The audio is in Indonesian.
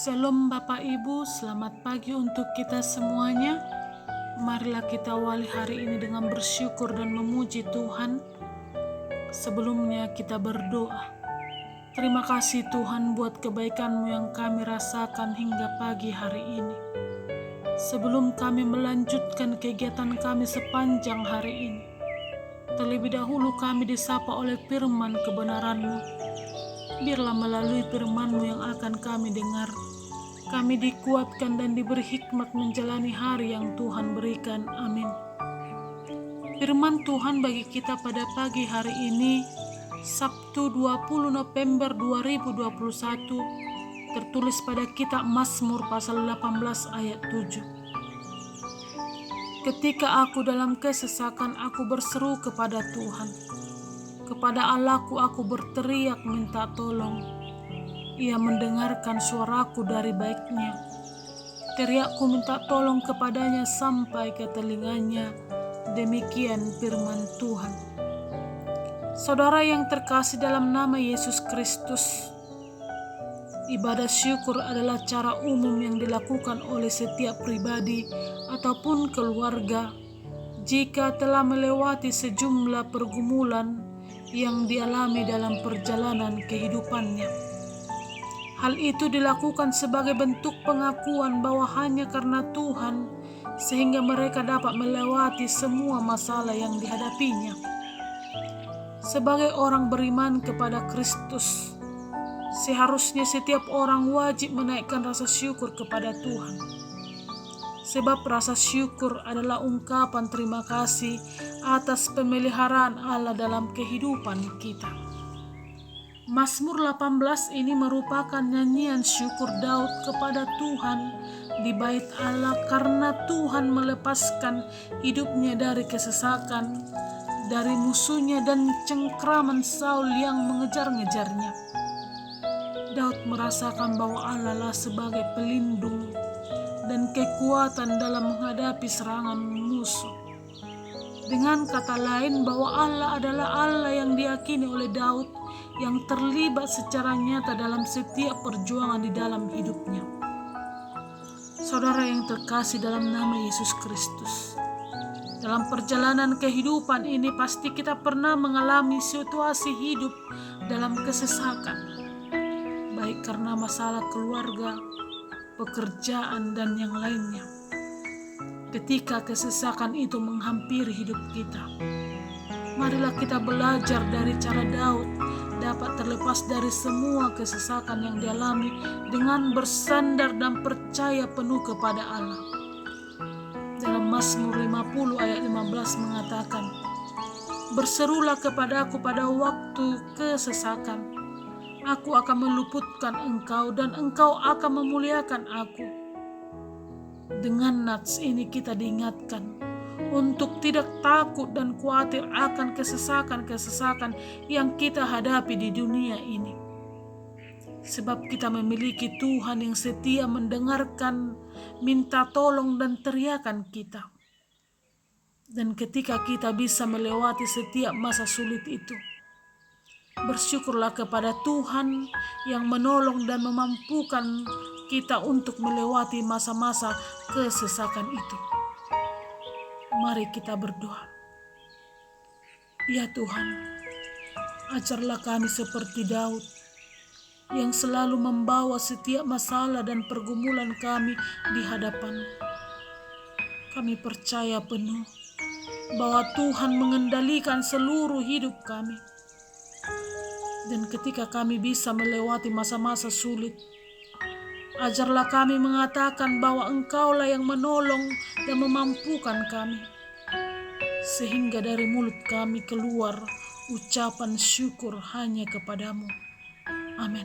Shalom Bapak Ibu, selamat pagi untuk kita semuanya. Marilah kita awali hari ini dengan bersyukur dan memuji Tuhan. Sebelumnya kita berdoa. Terima kasih Tuhan buat kebaikan-Mu yang kami rasakan hingga pagi hari ini. Sebelum kami melanjutkan kegiatan kami sepanjang hari ini, terlebih dahulu kami disapa oleh firman kebenaran-Mu. Biarlah melalui firman-Mu yang akan kami dengar, kami dikuatkan dan diberi hikmat menjalani hari yang Tuhan berikan. Amin. Firman Tuhan bagi kita pada pagi hari ini, Sabtu 20 November 2021, tertulis pada kitab Mazmur pasal 18 ayat 7. Ketika aku dalam kesesakan, aku berseru kepada Tuhan. Kepada Allahku aku berteriak minta tolong. Ia mendengarkan suaraku dari baik-Nya. Teriakku minta tolong kepadanya sampai ke telinganya. Demikian firman Tuhan. Saudara yang terkasih dalam nama Yesus Kristus, ibadah syukur adalah cara umum yang dilakukan oleh setiap pribadi ataupun keluarga jika telah melewati sejumlah pergumulan yang dialami dalam perjalanan kehidupannya. Hal itu dilakukan sebagai bentuk pengakuan bahwa hanya karena Tuhan sehingga mereka dapat melewati semua masalah yang dihadapinya. Sebagai orang beriman kepada Kristus, seharusnya setiap orang wajib menaikkan rasa syukur kepada Tuhan. Sebab rasa syukur adalah ungkapan terima kasih atas pemeliharaan Allah dalam kehidupan kita. Mazmur 18 ini merupakan nyanyian syukur Daud kepada Tuhan di bait Allah karena Tuhan melepaskan hidupnya dari kesesakan, dari musuhnya dan cengkraman Saul yang mengejar-ngejarnya. Daud merasakan bahwa Allah lah sebagai pelindung dan kekuatan dalam menghadapi serangan musuh. Dengan kata lain, bahwa Allah adalah Allah yang diyakini oleh Daud yang terlibat secara nyata dalam setiap perjuangan di dalam hidupnya. Saudara yang terkasih dalam nama Yesus Kristus, dalam perjalanan kehidupan ini pasti kita pernah mengalami situasi hidup dalam kesesakan, baik karena masalah keluarga, pekerjaan, dan yang lainnya. Ketika kesesakan itu menghampiri hidup kita, marilah kita belajar dari cara Daud dapat terlepas dari semua kesesakan yang dialami dengan bersandar dan percaya penuh kepada Allah. Dalam Mazmur 50 ayat 15 mengatakan, "Berserulah kepadaku pada waktu kesesakan. Aku akan meluputkan engkau dan engkau akan memuliakan aku." Dengan nats ini kita diingatkan untuk tidak takut dan khawatir akan kesesakan-kesesakan yang kita hadapi di dunia ini. Sebab kita memiliki Tuhan yang setia mendengarkan minta tolong dan teriakan kita. Dan ketika kita bisa melewati setiap masa sulit itu, bersyukurlah kepada Tuhan yang menolong dan memampukan kita untuk melewati masa-masa kesesakan itu. Mari kita berdoa. Ya Tuhan, ajarlah kami seperti Daud yang selalu membawa setiap masalah dan pergumulan kami di hadapan. Kami percaya penuh bahwa Tuhan mengendalikan seluruh hidup kami. Dan ketika kami bisa melewati masa-masa sulit, ajarlah kami mengatakan bahwa Engkaulah yang menolong dan memampukan kami. Sehingga dari mulut kami keluar ucapan syukur hanya kepadamu. Amin.